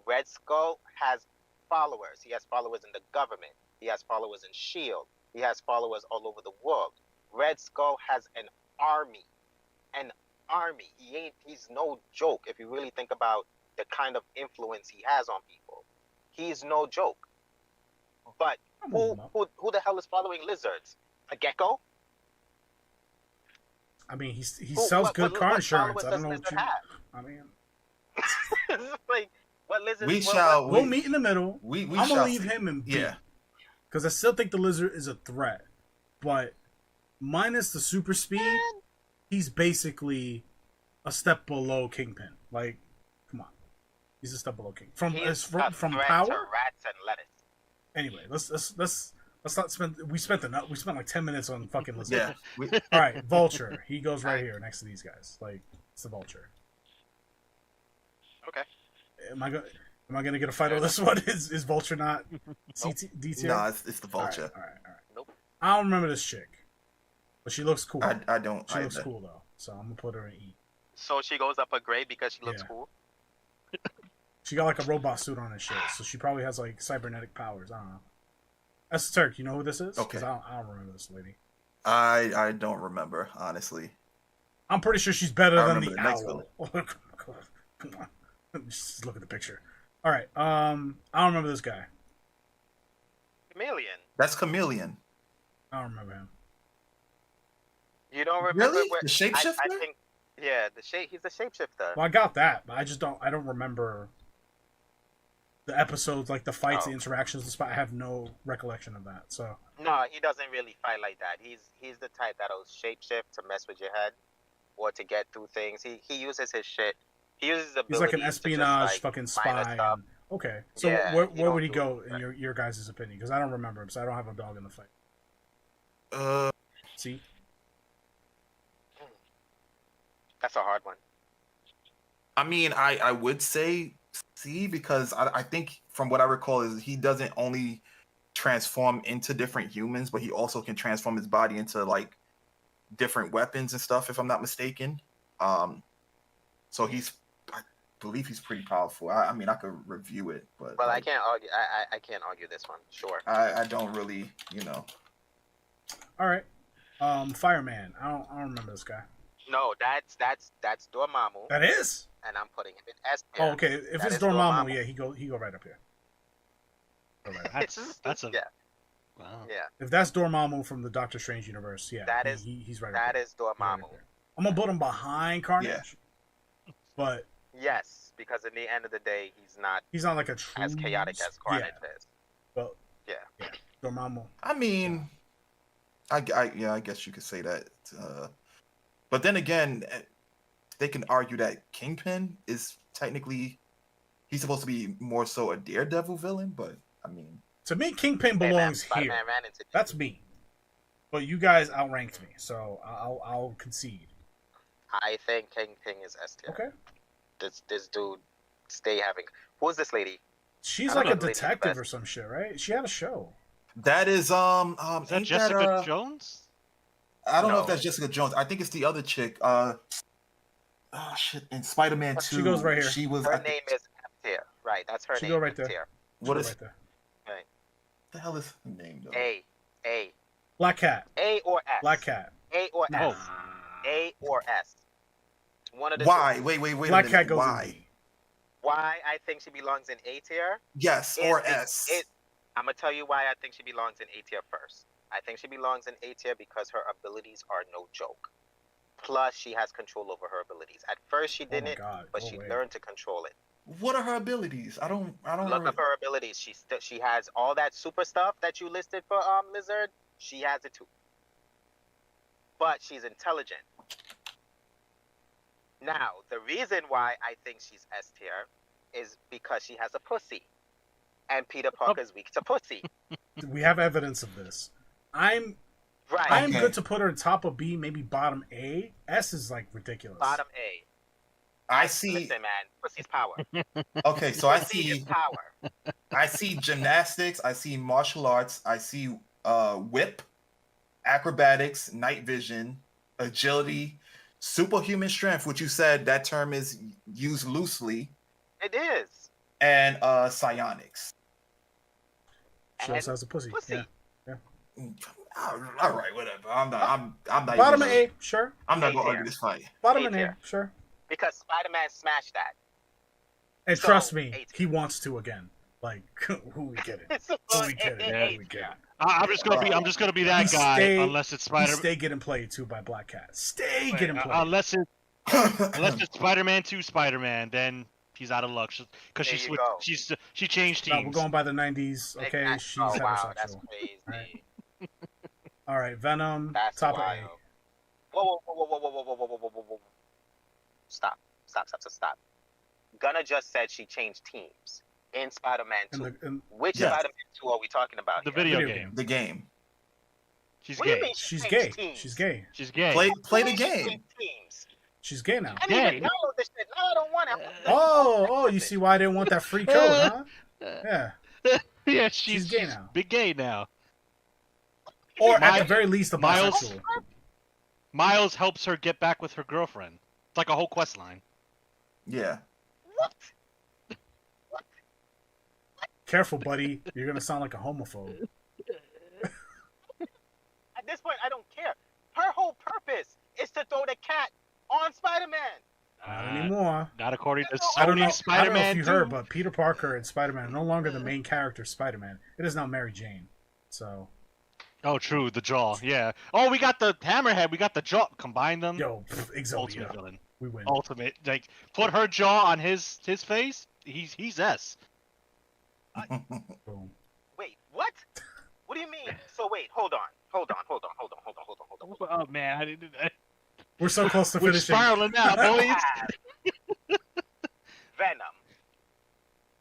Red Skull has followers. He has followers in the government. He has followers in S.H.I.E.L.D. He has followers all over the world. Red Skull has an army. He's no joke if you really think about the kind of influence he has on people. He's no joke. But who the hell is following lizards? A gecko? I mean, he sells good car insurance. I don't know what you have. I mean, like, what lizards? We'll meet in the middle. I'm gonna leave him in B. Yeah. Because I still think the lizard is a threat, but minus the super speed, he's basically a step below Kingpin. Like, come on, he's a step below King. From power. To rats and lettuce. Anyway, let's not spend. We spent like 10 minutes on fucking lizard. Yeah. All right, Vulture. He goes right here next to these guys. Like, it's the Vulture. Okay. Am I gonna get a fight on this one? Is Vulture not D tier? No, it's the Vulture. All right. Nope. I don't remember this chick, but she looks cool. I don't. She looks cool though, so I'm gonna put her in E. So she goes up a grade because she looks cool. She got like a robot suit on and shit, so she probably has like cybernetic powers. I don't know. Esoteric, you know who this is? Okay. I don't remember this lady. I don't remember, honestly. I'm pretty sure she's better than the next owl. Come on. Just look at the picture. All right. I don't remember this guy. Chameleon. That's Chameleon. I don't remember him. You don't remember really? The shapeshifter? I think, yeah, he's a shapeshifter. Well, I got that, but I don't remember the episodes, like the fights, the interactions. I have no recollection of that. So no, he doesn't really fight like that. He's the type that'll shapeshift to mess with your head or to get through things. He uses his shit. He uses his abilities. He's like an espionage fucking spy. Okay, so yeah, where would he go in your guys' opinion? Because I don't remember him, so I don't have a dog in the fight. See, that's a hard one. I mean, I would say C because I think from what I recall is he doesn't only transform into different humans, but he also can transform his body into like different weapons and stuff, if I'm not mistaken. So I believe he's pretty powerful. I mean, I could review it, but well, like, I can't argue. I can't argue this one. Sure. I don't really, All right. Fireman. I don't remember this guy. No, that's Dormammu. That is. And I'm putting him in S tier. Oh, okay. If it's Dormammu, yeah, he go right up here. Go right up. That's a yeah. Wow. Yeah. If that's Dormammu from the Doctor Strange universe, yeah, he's right. That is Dormammu. Right, I'm gonna put him behind Carnage. Yeah. But yes, because in the end of the day, he's not like a true as chaotic as Carnage is. Well, yeah. Dormammu. I mean, I guess you could say that. But then again, they can argue that Kingpin is technically he's supposed to be more so a Daredevil villain, but I mean, to me, Kingpin belongs here. That's me. But you guys outranked me, so I'll concede. I think Kingpin is S tier. Okay. This dude stay having. Who is this lady? She's like a detective or some shit, right? She had a show. That is Is that Jessica Jones? I don't know if that's Jessica Jones. I think it's the other chick. Oh shit! In Spider-Man 2, she goes right here. She was. Her name is F tier. Right, that's her name. She go right there. Tier. What is? Right there. Right. The hell is her name though? A. Black Cat. A or S. Black Cat. A or No. S. A or S. One of the Why? two. Wait. Black Cat goes Why? in B. Why I think she belongs in A tier? Yes, or S. I'm gonna tell you why I think she belongs in A tier first. I think she belongs in A tier because her abilities are no joke. Plus, she has control over her abilities. At first, she didn't, but she learned to control it. What are her abilities? I don't. Look up her abilities. She has all that super stuff that you listed for Lizard. She has it too. But she's intelligent. Now, the reason why I think she's S tier is because she has a pussy. And Peter Parker's weak to pussy. We have evidence of this. I'm good to put her top of B, maybe bottom A. S is like ridiculous. Bottom A. I see. Listen, man, pussy's power. Okay, so I see power. I see gymnastics. I see martial arts. I see whip, acrobatics, night vision, agility, superhuman strength, which you said that term is used loosely. It is. And psionics. She also has a pussy. Yeah. All right, whatever. I'm not. Bottom A, sure. I'm not gonna argue this fight. Bottom A, sure. Because Spider-Man smashed that. And so, trust me, he wants to again. Like, who we kidding? Who we kidding? Yeah, we kidding. I'm just gonna be that guy unless it's Spider-Man. Stay getting played too by Black Cat. Stay getting played. Unless it's Spider-Man 2 Spider-Man, then he's out of luck because she changed teams. No, we're going by the 90s. Okay, exactly. She's heterosexual. Wow, that's crazy. All right, Venom. That's top wild. of A. Whoa. Stop. Gunna just said she changed teams in Spider-Man 2. Which Spider-Man 2 are we talking about? The video game. The game. She's what gay. Do you mean She's gay. Teams? She's gay. She's gay. Play the game. She's gay now. I didn't even download this shit. No, I don't want it. Oh, you see why I didn't want that free code, huh? Yeah. Yeah, she's gay now. Big gay now. Or at the very least, a bisexual. Miles helps her get back with her girlfriend. It's like a whole quest line. Yeah. What? Careful, buddy. You're going to sound like a homophobe. At this point, I don't care. Her whole purpose is to throw the cat on Spider-Man. Not anymore. Not according to I don't know if you 2. heard, but Peter Parker and Spider-Man are no longer the main character of Spider-Man. It is now Mary Jane. So... Oh, true. The jaw. Yeah. Oh, we got the Hammerhead. We got the jaw. Combine them. Yo, Ultimate villain. We win. Ultimate. Like, put her jaw on his face. He's S. Boom. Wait, what? What do you mean? So wait, hold on. Oh man, I didn't. We're so close to We're finishing. spiraling now, boys. Venom.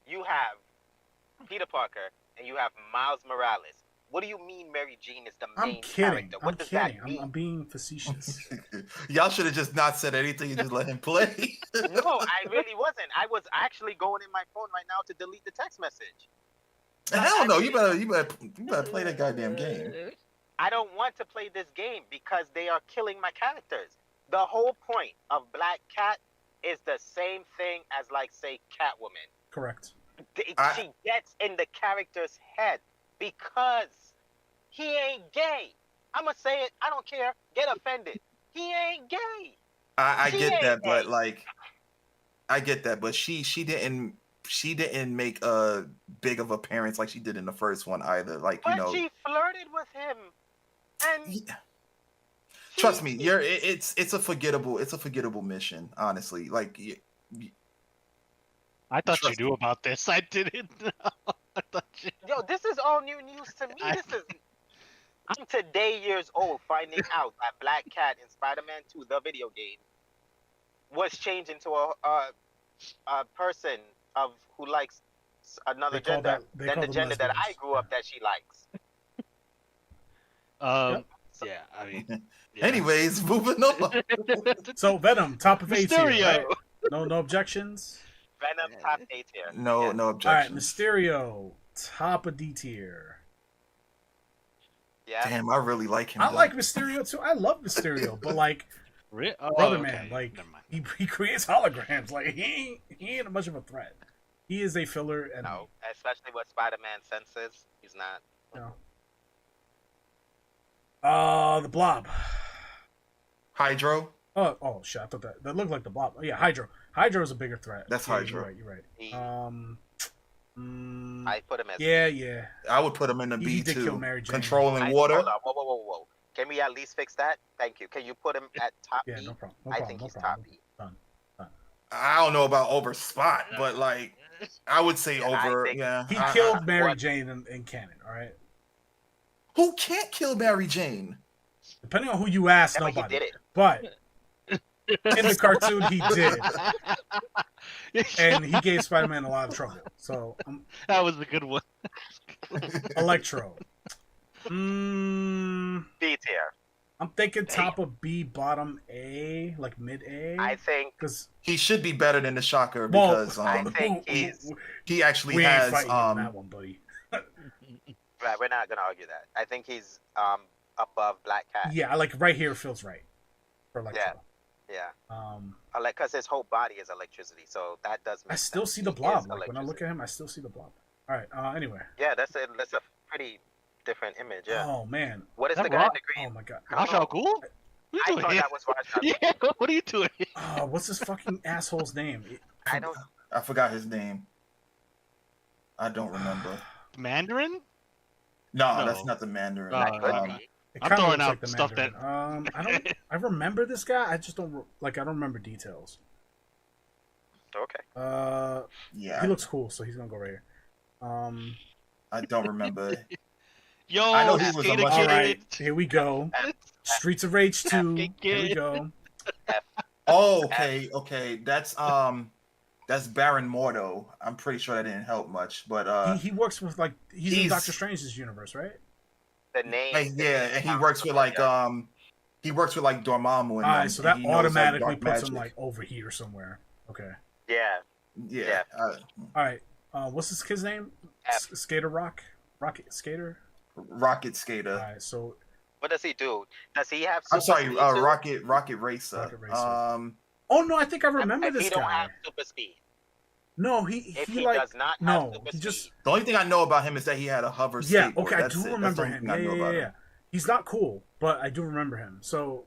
You have Peter Parker and you have Miles Morales. What do you mean Mary Jane is the I'm main kidding. character? What does that mean? I'm being facetious. Y'all should have just not said anything and just let him play. No, I really wasn't. I was actually going in my phone right now to delete the text message. Hell no! You better play that goddamn game. I don't want to play this game because they are killing my characters. The whole point of Black Cat is the same thing as, like, say, Catwoman. Correct. She gets in the character's head because he ain't gay. I'm gonna say it. I don't care. Get offended. He ain't gay. I get that, but like, I get that, but she didn't make a big of appearance like she did in the first one either. Like, but she flirted with him, and trust me, it's a forgettable mission. Honestly, like. I thought you knew about this. I didn't know. Yo, this is all new news to me. I'm today years old finding out that Black Cat in Spider-Man 2, the video game, was changed into a person who likes another gender than the gender that I grew up that she likes. Yeah, I mean. Yeah. Anyways, moving on. So Venom, top of A tier. Mysterio. Right? No objections. Venom top A tier. No All right, objections. Mysterio, top of D tier. Yeah. Damn, I really like him. I like Mysterio too. I love Mysterio, but like, brother man, like he creates holograms. Like he ain't much of a threat. He is a filler, and no, especially with Spider-Man senses, he's not. No. The Blob. Hydro. Oh shit! I thought that looked like the Blob. Oh, yeah, Hydro. Hydro is a bigger threat. That's Hydro. You're right. I put him as yeah. I would put him in the B He did kill too. Mary Jane. Controlling water. Hold on. Whoa. Can we at least fix that? Thank you. Can you put him at top B? Yeah, no problem. I think he's top B. Done. I don't know about over Spot, but like I would say over. He killed Mary Jane in canon. All right. Who can't kill Mary Jane? Depending on who you ask, Yeah, nobody. but he did it. But in the cartoon, he did, and he gave Spider-Man a lot of trouble. So that was a good one. Electro. B tier. I'm thinking top of B, bottom A, like mid A. I think because he should be better than the Shocker because I think he actually we has ain't fighting on that one, buddy. Right, we're not gonna argue that. I think he's above Black Cat. Yeah, like right here feels right for Electro. Yeah. Because his whole body is electricity, so that does. I still see the Blob. Like when I look at him, I still see the Blob. All right. Anyway. Yeah, that's a pretty different image. Yeah. Oh man. What is the guy in the green? Oh my god. Ra's al Ghul? I thought that was Ra's al Ghul. Yeah. What are you doing? What's this fucking asshole's name? I forgot his name. I don't remember. Mandarin? No, that's not the Mandarin. I'm throwing out like stuff Mandarin. that. I remember this guy. I just don't I don't remember details. Okay. Yeah. He looks cool, so he's gonna go right here. I don't remember. Yo, I know he was a all right. Here we go. Streets of Rage 2. Here we go. Oh, okay. That's Baron Mordo. I'm pretty sure that didn't help much, but he works with like he's in Doctor Strange's universe, right? The name. And he works with like Dormammu. And all right, so that automatically puts him like over here somewhere. Okay. Yeah. All right. What's this kid's name? Skater Rocket Skater. Rocket Skater. All right. So. What does he do? Does he have? I'm sorry. Rocket Racer. Rocket Racer. Oh no! I think I remember this guy. He don't have super speed. No, he like, does not have super speed. The only thing I know about him is that he had a hover skateboard. Yeah, okay, I do remember him. Yeah. He's not cool, but I do remember him. So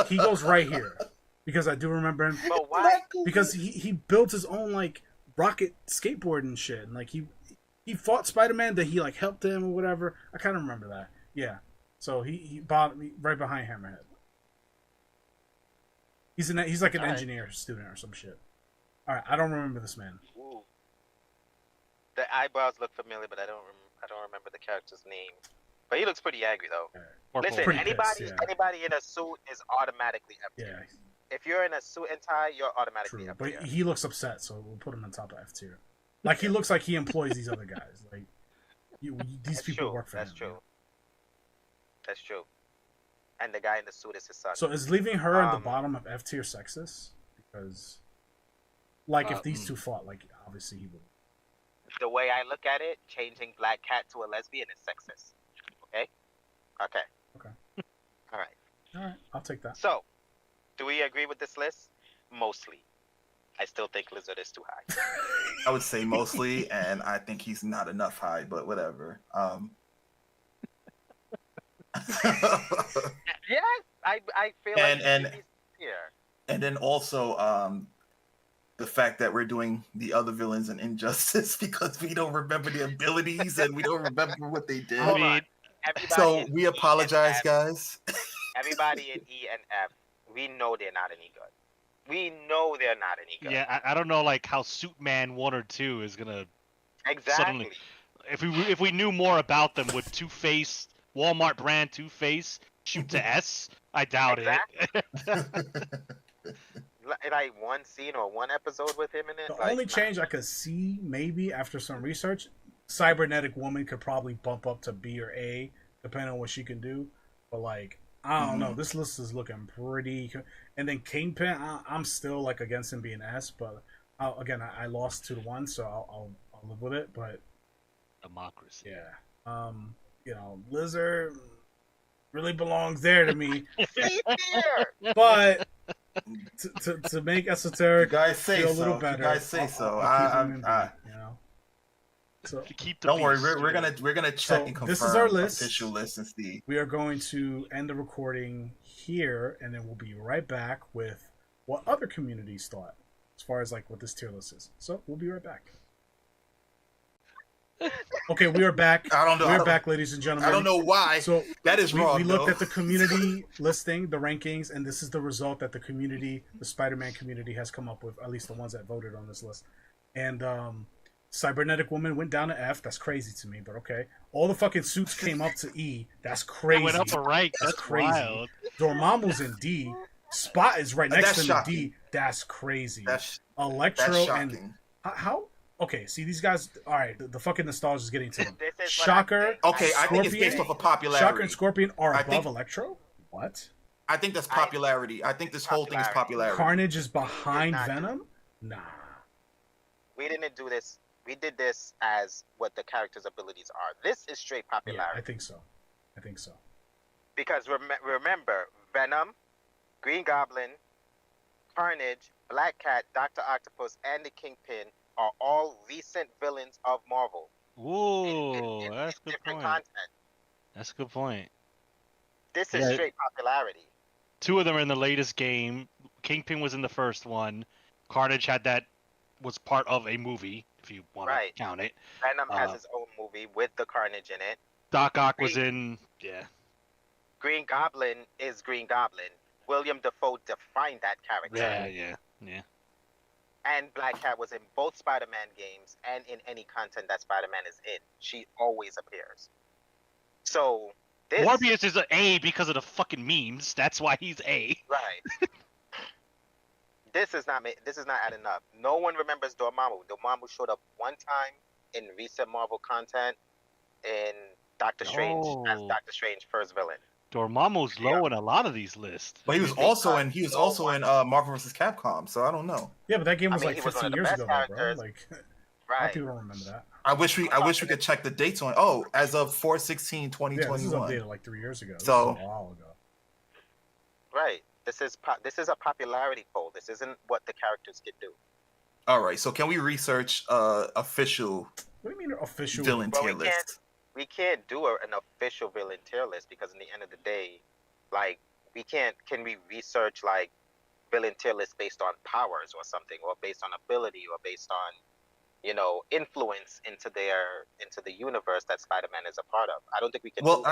he goes right here because I do remember him. But why? Because he built his own like rocket skateboard and shit, and like he fought Spider-Man that he like helped him or whatever. I kind of remember that. Yeah. So he bought me right behind Hammerhead. He's like an engineer student or some shit. All right, I don't remember this man. Ooh. The eyebrows look familiar, but I don't remember the character's name. But he looks pretty angry though. Right. Listen, anybody in a suit is automatically F tier. Yeah. If you're in a suit and tie, you're automatically F tier. But he looks upset, so we'll put him on top of F tier. Like he looks like he employs these other guys. Like These people work for him. That's true. That's true. And the guy in the suit is his son. So is leaving her in the bottom of F tier sexist? Because, like, if these two fought, like, obviously he would. The way I look at it, changing Black Cat to a lesbian is sexist. Okay? Okay. All right. I'll take that. So, do we agree with this list? Mostly. I still think Lizard is too high. I would say mostly, and I think he's not enough high, but whatever. Yes, I feel and like he's here. And then also the fact that we're doing the other villains in Injustice because we don't remember the abilities and we don't remember what they did. Hold on. So we apologize, guys. Everybody in E and F, we know they're not any good. We know they're not any good. Yeah, I don't know like how Suitman 1 or 2 is gonna exactly. Suddenly, if we knew more about them, would Two-Face, Walmart brand Two-Face shoot to S? I doubt it. Like one scene or one episode with him in it. The only change I could see, maybe after some research, Cybernetic Woman could probably bump up to B or A, depending on what she can do. But like, I don't know. This list is looking pretty. And then Kingpin, I'm still like against him being S, but I lost 2-1, so I'll live with it. But democracy. Yeah. Lizard really belongs there to me. But to make Esoteric feel a little better, you guys say so. So don't worry, we're gonna check and confirm this is our list. Official list and see. We are going to end the recording here, and then we'll be right back with what other communities thought as far as like what this tier list is. So we'll be right back. Okay, we are back. I don't know. We're back, ladies and gentlemen. I don't know why. So that is wrong. We looked at the community listing, the rankings, and this is the result that the Spider-Man community has come up with. At least the ones that voted on this list. And Cybernetic Woman went down to F. That's crazy to me, but okay. All the fucking suits came up to E. That's crazy. It went up a rank. That's crazy. Wild. Dormammu's in D. Spot is right next to him in D. That's crazy. Electro and how? Okay, see these guys. All right, the fucking nostalgia is getting to them. Shocker. Okay, I think it's based off of popularity. Shocker and Scorpion are above Electro. What? I think that's popularity. I think this whole thing is popularity. Carnage is behind Venom. Nah. We didn't do this. We did this as what the characters' abilities are. This is straight popularity. Yeah, I think so. Because remember, Venom, Green Goblin, Carnage, Black Cat, Dr. Octopus, and the Kingpin are all recent villains of Marvel. Ooh, that's a good point. Content. That's a good point. This is straight popularity. 2 of them are in the latest game. Kingpin was in the first one. Carnage was part of a movie, if you want to count it. Venom has his own movie with the Carnage in it. Doc Ock was in, Green Goblin is Green Goblin. William Dafoe defined that character. Yeah. And Black Cat was in both Spider-Man games and in any content that Spider-Man is in. She always appears. So this Morbius is an A because of the fucking memes. That's why he's A. Right. This is not adding up. No one remembers Dormammu. Dormammu showed up one time in recent Marvel content in Doctor Strange as Doctor Strange first villain. Dormammu's low in a lot of these lists. But he was also in Marvel vs. Capcom, so I don't know. Yeah, but that game was 15 years ago, bro. Like, a lot of people don't remember that. I wish we could check the dates on. Oh, as of 4/16/2021. Yeah, this was updated like 3 years ago. So a while ago. Right. This is a popularity poll. This isn't what the characters can do. All right. So can we research official? What do you mean official villain tier list? We can't do an official villain tier list because in the end of the day, like we can't. Can we research like villain tier list based on powers or something, or based on ability, or based on influence into the universe that Spider-Man is a part of? I don't think we can. Well,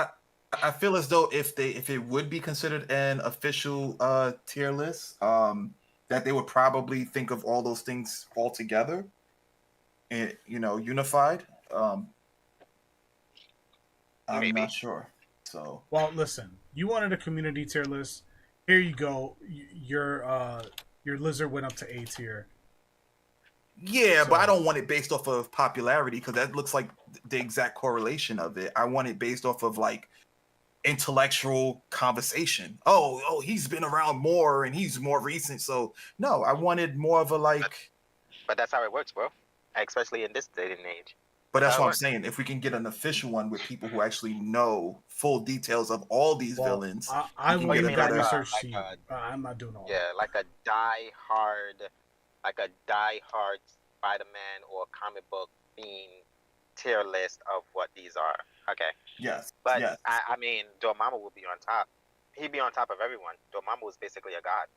I feel as though if it would be considered an official tier list, that they would probably think of all those things all together, and unified. I'm not sure. So well, listen. You wanted a community tier list. Here you go. Your lizard went up to A tier. Yeah, but I don't want it based off of popularity because that looks like the exact correlation of it. I want it based off of like intellectual conversation. Oh, he's been around more and he's more recent. So no, I wanted more of a like. But that's how it works, bro. Especially in this day and age. But that's what I'm saying. If we can get an official one with people who actually know full details of all these villains, I will get a better research team. I'm not doing all that. Yeah, like a die-hard Spider-Man or comic book theme tier list of what these are. Okay. Yes. But yes. I mean, Dormammu will be on top. He'd be on top of everyone. Dormammu is basically a god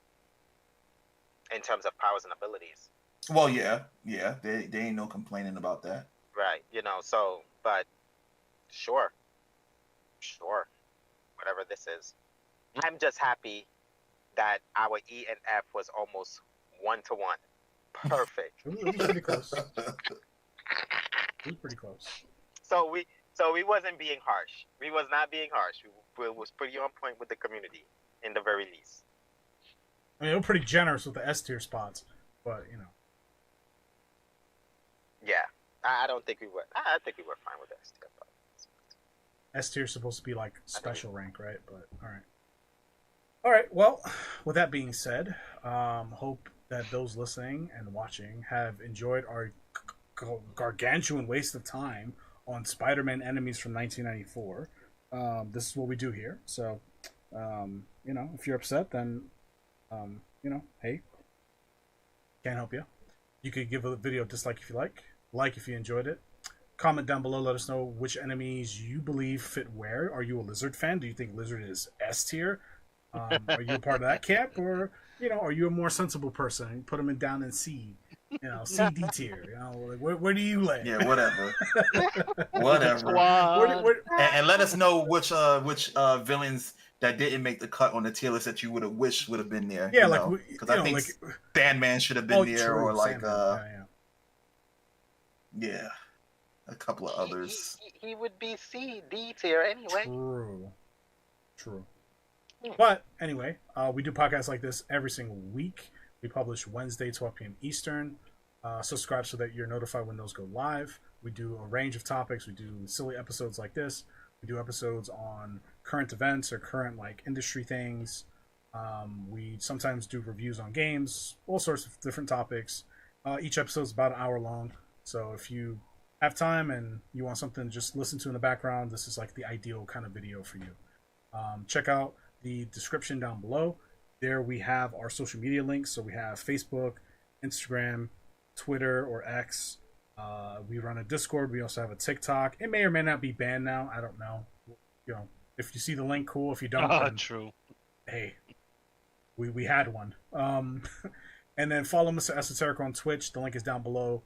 in terms of powers and abilities. Well, yeah. They ain't no complaining about that. Right. So, but sure. Whatever this is. I'm just happy that our E and F was almost 1-to-1. Perfect. It was pretty close. So we wasn't being harsh. We was not being harsh. We was pretty on point with the community, in the very least. I mean, we're pretty generous with the S tier spots, but Yeah, I don't think we were. I think we were fine with S tier. S tier is supposed to be like special rank, right? But all right. Well, with that being said, hope that those listening and watching have enjoyed our gargantuan waste of time on Spider-Man enemies from 1994. This is what we do here. So, if you're upset, then, hey, can't help you. You could give a video a dislike if you like if you enjoyed it. Comment down below, let us know which enemies you believe fit where. Are you a Lizard fan? Do you think Lizard is S tier? Are you a part of that camp, or are you a more sensible person and put them down in C, C D tier? Where do you lay? Yeah, whatever. And let us know which villains that didn't make the cut on the tier list that you would have wished would have been there. Yeah, because I think Sandman should have been there, or like yeah, a couple of others. He would be C D tier anyway. True. But anyway, we do podcasts like this every single week. We publish Wednesday, 12 p.m. Eastern. Subscribe so that you're notified when those go live. We do a range of topics. We do silly episodes like this. We do episodes on current events or current industry things. We sometimes do reviews on games, all sorts of different topics. Each episode is about an hour long. So if you have time and you want something to just listen to in the background, this is the ideal kind of video for you. Check out the description down below. There we have our social media links. So we have Facebook, Instagram, Twitter or X. We run a Discord. We also have a TikTok. It may or may not be banned now. I don't know. If you see the link, cool. If you don't, then, true. Hey, we had one. And then follow Mr. Esoteric on Twitch. The link is down below.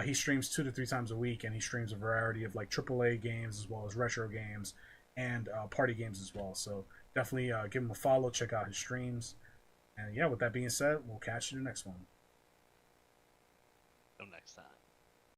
He streams 2 to 3 times a week, and he streams a variety of AAA games as well as retro games and party games as well. So definitely give him a follow, check out his streams. And yeah, with that being said, we'll catch you in the next one. Until next time.